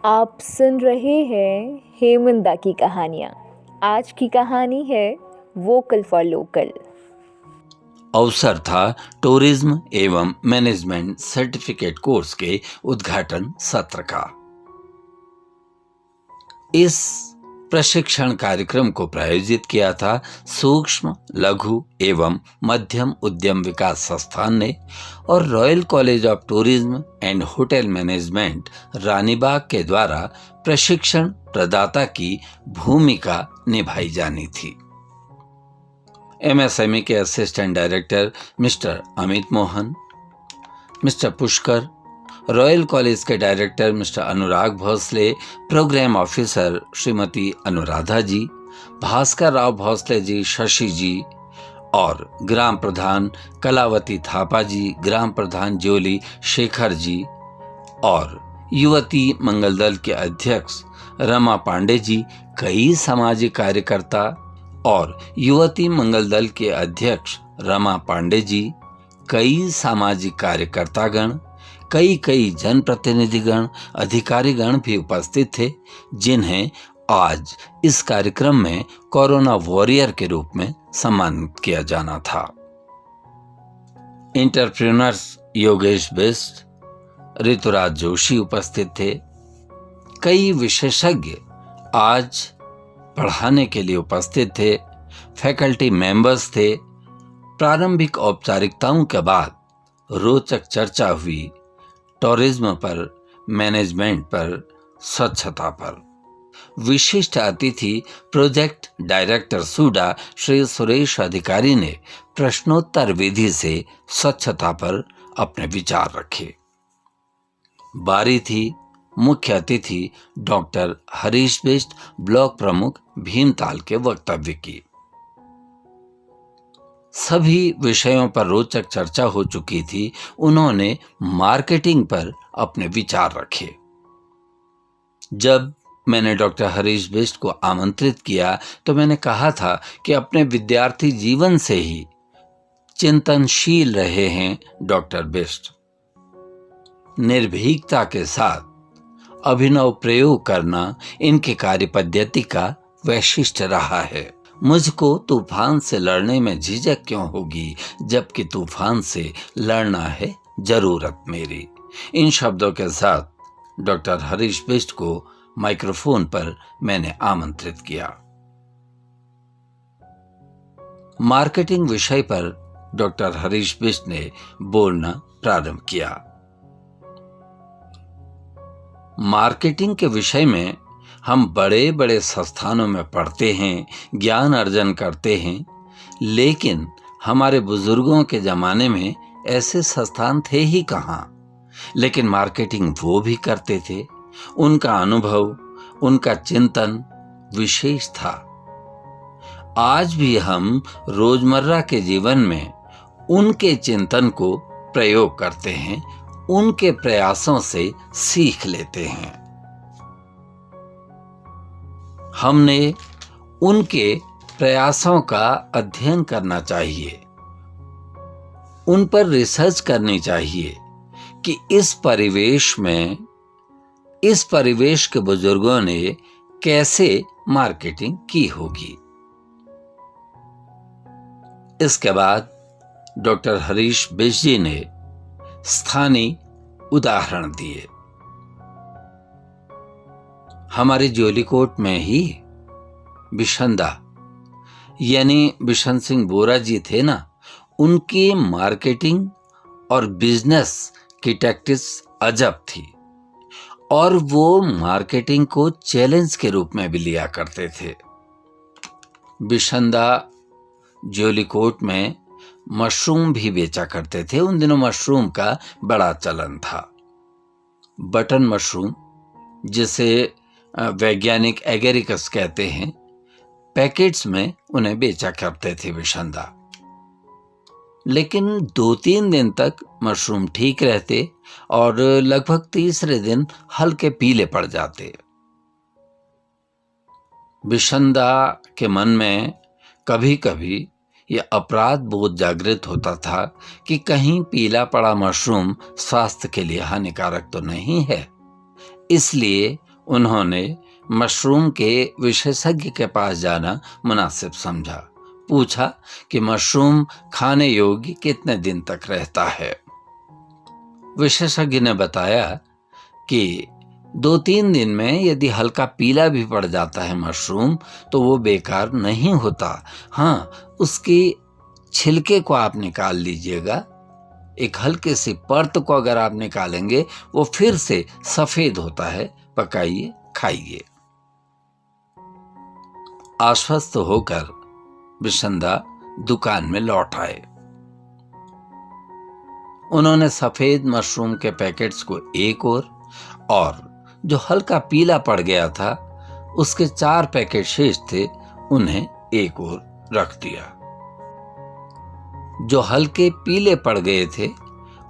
आप सुन रहे हैं हेमंदा की कहानियाँ। आज की कहानी है वोकल फॉर लोकल। अवसर था टूरिज्म एवं मैनेजमेंट सर्टिफिकेट कोर्स के उद्घाटन सत्र का। इस प्रशिक्षण कार्यक्रम को प्रायोजित किया था सूक्ष्म लघु एवं मध्यम उद्यम विकास संस्थान ने और royal college of tourism and hotel management Ranibagh के द्वारा प्रशिक्षण प्रदाता की भूमिका निभाई जानी थी। एमएसएमई के assistant director mister Amit Mohan, mister Pushkar, royal college के डायरेक्टर मिस्टर अनुराग भोसले, प्रोग्राम ऑफिसर श्रीमती अनुराधा जी, भास्कर राव भोसले जी, शशि जी और ग्राम प्रधान कलावती थापा जी, ग्राम प्रधान ज्योली शेखर जी और युवती मंगल दल के अध्यक्ष रमा पांडे जी, कई सामाजिक कार्यकर्ता और युवती मंगल दल के अध्यक्ष रमा पांडे जी, कई सामाजिक कार्यकर्तागण, कई जनप्रतिनिधिगण, अधिकारीगण भी उपस्थित थे, जिन्हें आज इस कार्यक्रम में कोरोना वॉरियर के रूप में सम्मानित किया जाना था। एंटरप्रेन्योर्स योगेश बिष्ट, ऋतुराज जोशी उपस्थित थे। कई विशेषज्ञ आज पढ़ाने के लिए उपस्थित थे। फैकल्टी मेंबर्स थे। प्रारंभिक औपचारिकताओं के बाद रोचक चर्चा हुई टूरिज्म पर, मैनेजमेंट पर, स्वच्छता पर। विशिष्ट अतिथि project director SUDA Shri Suresh अधिकारी ने प्रश्नोत्तर विधि से स्वच्छता पर अपने विचार रखे। बारी थी मुख्य अतिथि डॉक्टर हरीश बिष्ट, ब्लॉक प्रमुख भीमताल के वक्तव्य की। सभी विषयों पर रोचक चर्चा हो चुकी थी। उन्होंने मार्केटिंग पर अपने विचार रखे। जब मैंने डॉक्टर हरीश बिष्ट को आमंत्रित किया तो मैंने कहा था कि अपने विद्यार्थी जीवन से ही चिंतनशील रहे हैं डॉक्टर बिष्ट। निर्भीकता के साथ अभिनव प्रयोग करना इनके कार्य पद्धति का वैशिष्ट्य रहा है। मुझको तूफान से लड़ने में झिझक क्यों होगी, जबकि तूफान से लड़ना है जरूरत मेरी। इन शब्दों के साथ डॉक्टर हरीश बिष्ट को माइक्रोफोन पर मैंने आमंत्रित किया। मार्केटिंग विषय पर डॉक्टर हरीश बिष्ट ने बोलना प्रारंभ किया। मार्केटिंग के विषय में हम बड़े बड़े संस्थानों में पढ़ते हैं, ज्ञान अर्जन करते हैं, लेकिन हमारे बुजुर्गों के जमाने में ऐसे संस्थान थे ही कहाँ। लेकिन मार्केटिंग वो भी करते थे। उनका अनुभव, उनका चिंतन विशेष था। आज भी हम रोजमर्रा के जीवन में उनके चिंतन को प्रयोग करते हैं, उनके प्रयासों से सीख लेते हैं। हमने उनके प्रयासों का अध्ययन करना चाहिए, उन पर रिसर्च करनी चाहिए कि इस परिवेश के बुजुर्गों ने कैसे मार्केटिंग की होगी। इसके बाद डॉक्टर हरीश बिष्ट जी ने स्थानीय उदाहरण दिए। हमारे ज्योलिकोट में ही बिशंदा यानी बिशन सिंह बोरा जी थे ना, उनकी मार्केटिंग और बिजनेस की टैक्टिक्स अजब थी और वो मार्केटिंग को चैलेंज के रूप में भी लिया करते थे। बिशंदा ज्योलिकोट में मशरूम भी बेचा करते थे। उन दिनों मशरूम का बड़ा चलन था। बटन मशरूम, जिसे वैज्ञानिक एगेरिकस कहते हैं, पैकेट्स में उन्हें बेचा करते थे बिशंदा। लेकिन 2-3 दिन तक मशरूम ठीक रहते और लगभग तीसरे दिन हल्के पीले पड़ जाते। बिशंदा के मन में कभी कभी यह अपराध बोध जागृत होता था कि कहीं पीला पड़ा मशरूम स्वास्थ्य के लिए हानिकारक तो नहीं है। इसलिए उन्होंने मशरूम के विशेषज्ञ के पास जाना मुनासिब समझा। पूछा कि मशरूम खाने योग्य कितने दिन तक रहता है। विशेषज्ञ ने बताया कि 2-3 दिन में यदि हल्का पीला भी पड़ जाता है मशरूम तो वो बेकार नहीं होता। हाँ, उसकी छिलके को आप निकाल लीजिएगा, एक हल्के सी परत को अगर आप निकालेंगे वो फिर से सफेद होता है। पकाइए, खाइए। आश्वस्त होकर बिशंदा दुकान में लौट आए। उन्होंने सफेद मशरूम के पैकेट्स को एक ओर और जो हल्का पीला पड़ गया था उसके 4 पैकेट शेष थे, उन्हें एक ओर रख दिया। जो हल्के पीले पड़ गए थे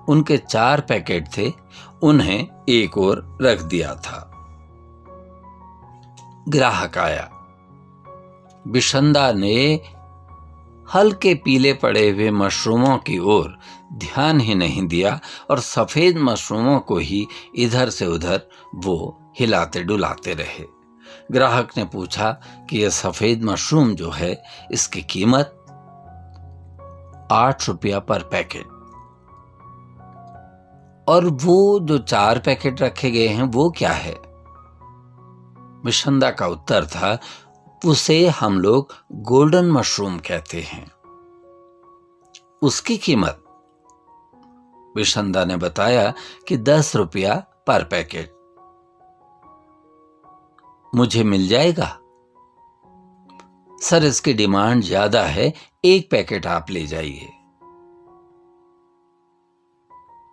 उनके 4 पैकेट थे, उन्हें एक ओर रख दिया था। ग्राहक आया। बिशंदा ने हल्के पीले पड़े हुए मशरूमों की ओर ध्यान ही नहीं दिया और सफेद मशरूमों को ही इधर से उधर वो हिलाते डुलाते रहे। ग्राहक ने पूछा कि यह सफेद मशरूम जो है इसकी कीमत 8 रुपया पर पैकेट, और वो जो 4 पैकेट रखे गए हैं वो क्या है? बिशंदा का उत्तर था, उसे हम लोग गोल्डन मशरूम कहते हैं। उसकी कीमत, बिशंदा ने बताया कि 10 रुपया पर पैकेट। मुझे मिल जाएगा? सर, इसकी डिमांड ज्यादा है, 1 पैकेट आप ले जाइए।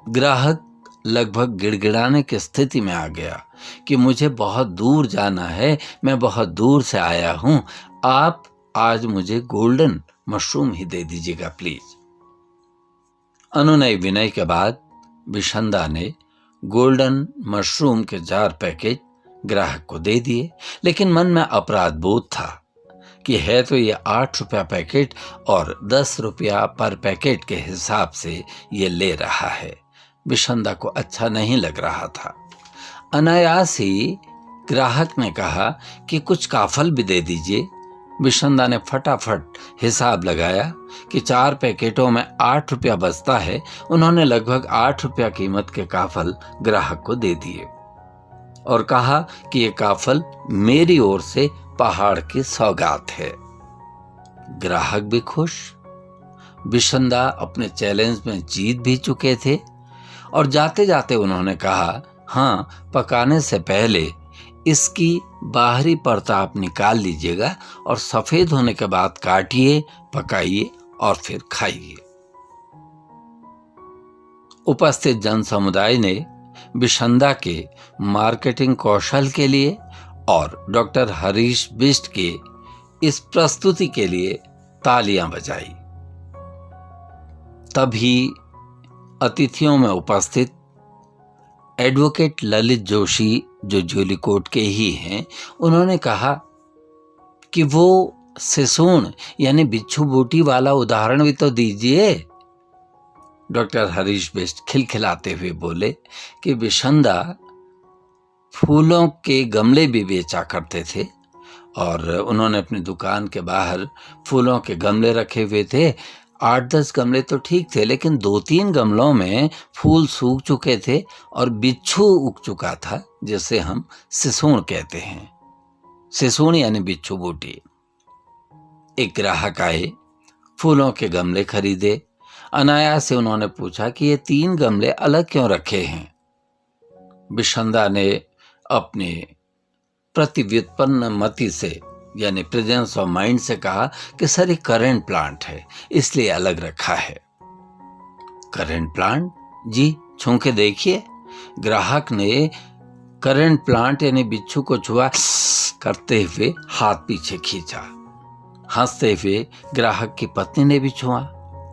ग्राहक लगभग गिड़गिड़ाने की स्थिति में आ गया कि मुझे बहुत दूर जाना है, मैं बहुत दूर से आया हूं, आप आज मुझे गोल्डन मशरूम ही दे दीजिएगा प्लीज। अनुनय विनय के बाद बिशंदा ने गोल्डन मशरूम के 4 पैकेट ग्राहक को दे दिए, लेकिन मन में अपराध बोध था कि है तो ये 8 रुपया पैकेट और 10 रुपया पर पैकेट के हिसाब से ये ले रहा है। बिशंदा को अच्छा नहीं लग रहा था। अनायास ही ग्राहक ने कहा कि कुछ काफल भी दे दीजिए। बिशंदा ने फटाफट हिसाब लगाया कि 4 पैकेटों में 8 रुपया बचता है। उन्होंने लगभग 8 रुपया कीमत के काफल ग्राहक को दे दिए और कहा कि ये काफल मेरी ओर से पहाड़ की सौगात है। ग्राहक भी खुश। बिशंदा अपने चैलेंज में जीत भी चुके थे और जाते जाते उन्होंने कहा, हाँ, पकाने से पहले इसकी बाहरी परत आप निकाल लीजिएगा और सफेद होने के बाद काटिए, पकाइए और फिर खाइए। उपस्थित जन समुदाय ने बिशंदा के मार्केटिंग कौशल के लिए और डॉक्टर हरीश बिष्ट के इस प्रस्तुति के लिए तालियां बजाई। तभी अतिथियों में उपस्थित एडवोकेट ललित जोशी, जो जूलीकोट के ही हैं, उन्होंने कहा कि वो सिसोन यानी बिच्छू बूटी वाला उदाहरण भी तो दीजिए। डॉक्टर हरीश बिष्ट खिलखिलाते हुए बोले कि बिशंदा फूलों के गमले भी बेचा करते थे और उन्होंने अपनी दुकान के बाहर फूलों के गमले रखे हुए थे। 8-10 गमले तो ठीक थे, लेकिन 2-3 गमलों में फूल सूख चुके थे और बिच्छू उग चुका था, जिसे हम सिसोन कहते हैं। सिसोन यानी बिच्छू बूटी। एक ग्राहक आए, फूलों के गमले खरीदे। अनायास से उन्होंने पूछा कि ये 3 गमले अलग क्यों रखे हैं? बिशंदा ने अपने प्रतिव्युत्पन्न मति से यानी प्रेजेंस ऑफ माइंड से कहा कि सर, ये करेंट प्लांट है, इसलिए अलग रखा है। Current plant? जी, छू के देखिए। ग्राहक ने करेंट प्लांट यानी बिच्छू को छुआ करते हुए हाथ पीछे खींचा। हंसते हुए ग्राहक की पत्नी ने भी छुआ,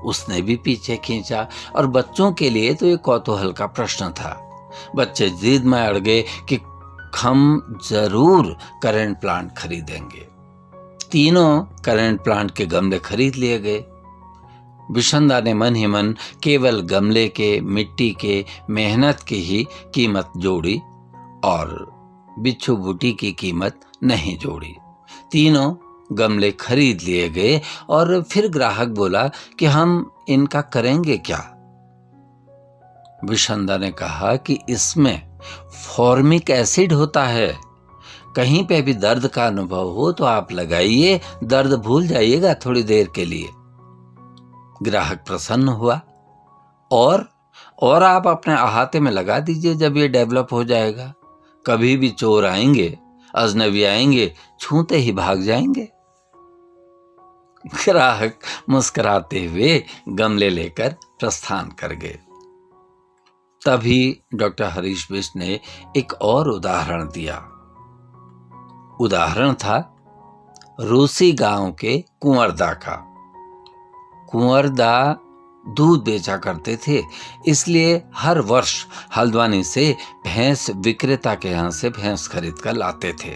उसने भी पीछे खींचा। और बच्चों के लिए तो ये कौतूहल का प्रश्न था। बच्चे जिद में अड़ गए कि हम जरूर करेंट प्लांट खरीदेंगे। तीनों करेंट प्लांट के गमले खरीद लिए गए। बिशंदा ने मन ही मन केवल गमले के, मिट्टी के, मेहनत की ही कीमत जोड़ी और बिच्छू बूटी की कीमत नहीं जोड़ी। तीनों गमले खरीद लिए गए और फिर ग्राहक बोला कि हम इनका करेंगे क्या। विशंदा ने कहा कि इसमें फॉर्मिक एसिड होता है, कहीं पे भी दर्द का अनुभव हो तो आप लगाइए, दर्द भूल जाइएगा थोड़ी देर के लिए। ग्राहक प्रसन्न हुआ और आप अपने अहाते में लगा दीजिए, जब ये डेवलप हो जाएगा कभी भी चोर आएंगे, अजनबी आएंगे, छूते ही भाग जाएंगे। ग्राहक मुस्कुराते हुए गमले लेकर प्रस्थान कर गए। तभी डॉक्टर हरीश बिष्ट ने एक और उदाहरण दिया। उदाहरण था रूसी गांव के कुंवरदा का। कुंवरदा दूध बेचा करते थे, इसलिए हर वर्ष हल्द्वानी से भैंस विक्रेता के यहाँ से भैंस खरीद कर लाते थे।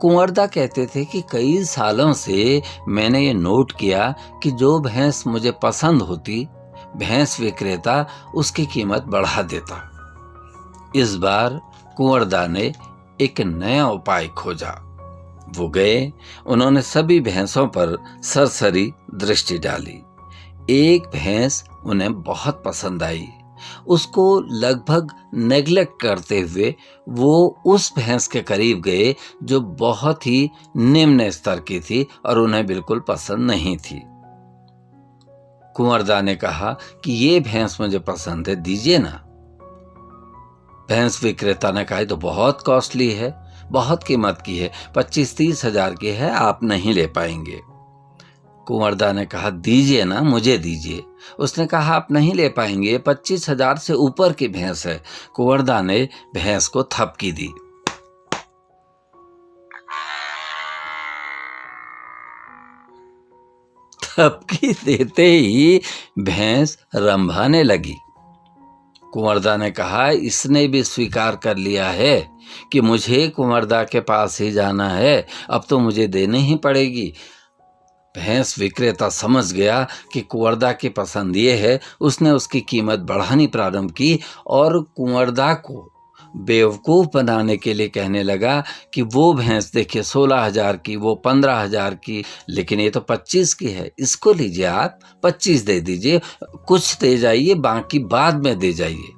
कुंवरदा कहते थे कि कई सालों से मैंने ये नोट किया कि जो भैंस मुझे पसंद होती, भैंस विक्रेता उसकी कीमत बढ़ा देता। इस बार कुंवरदा ने एक नया उपाय खोजा। वो गए, उन्होंने सभी भैंसों पर सरसरी दृष्टि डाली। एक भैंस उन्हें बहुत पसंद आई। उसको लगभग नेग्लेक्ट करते हुए वो उस भैंस के करीब गए जो बहुत ही निम्न स्तर की थी और उन्हें बिल्कुल पसंद नहीं थी। कुंवरदा ने कहा कि ये भैंस मुझे पसंद है, दीजिए ना। भैंस विक्रेता ने कहा तो बहुत कॉस्टली है, बहुत कीमत की है, 25-30 हजार की है, आप नहीं ले पाएंगे। कुंवरदा ने कहा दीजिए ना, मुझे दीजिए। उसने कहा आप नहीं ले पाएंगे, 25 हजार से ऊपर की भैंस है। कुंवरदा ने भैंस को थपकी दी। थपकी देते ही भैंस रंभाने लगी। कुंवरदा ने कहा इसने भी स्वीकार कर लिया है कि मुझे कुंवरदा के पास ही जाना है, अब तो मुझे देनी ही पड़ेगी। भैंस विक्रेता समझ गया कि कुंवरदा की पसंद ये है। उसने उसकी कीमत बढ़ानी प्रारंभ की और कुंवरदा को बेवकूफ़ बनाने के लिए कहने लगा कि वो भैंस देखिए 16 हजार की, वो 15 हजार की, लेकिन ये तो 25 की है, इसको लीजिए, आप 25 दे दीजिए, कुछ दे जाइए, बाकी बाद में दे जाइए।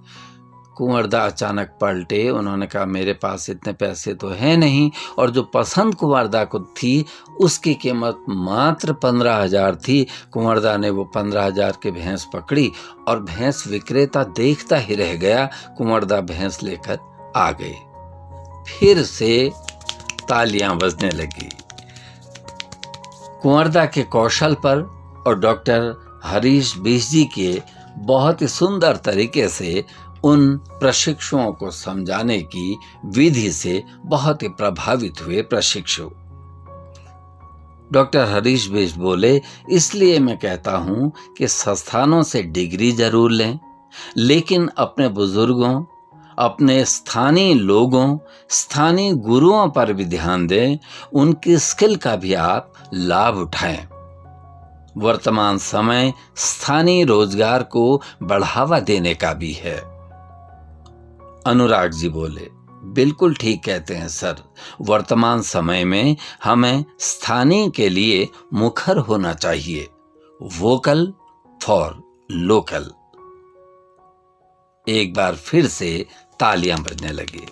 कुंवरदा अचानक पलटे। उन्होंने कहा मेरे पास इतने पैसे तो है नहीं, और जो पसंद कुंवरदा को थी उसकी कीमत मात्र 15 हजार थी। कुंवरदा ने वो 15 हजार की भैंस पकड़ी और भैंस विक्रेता देखता ही रह गया। कुंवरदा भैंस लेकर आ गए। फिर से तालियां बजने लगी। कुंवरदा के कौशल पर और डॉक्टर हरीश बिष्ट जी के बहुत ही सुंदर तरीके से उन प्रशिक्षुओं को समझाने की विधि से बहुत ही प्रभावित हुए प्रशिक्षु। डॉक्टर हरीश बिष्ट बोले इसलिए मैं कहता हूं कि संस्थानों से डिग्री जरूर लें, लेकिन अपने बुजुर्गों, अपने स्थानीय लोगों, स्थानीय गुरुओं पर भी ध्यान दें, उनकी स्किल का भी आप लाभ उठाएं। वर्तमान समय स्थानीय रोजगार को बढ़ावा देने का भी है। अनुराग जी बोले बिल्कुल ठीक कहते हैं सर, वर्तमान समय में हमें स्थानीय के लिए मुखर होना चाहिए, वोकल फॉर लोकल। एक बार फिर से तालियां बजने लगी।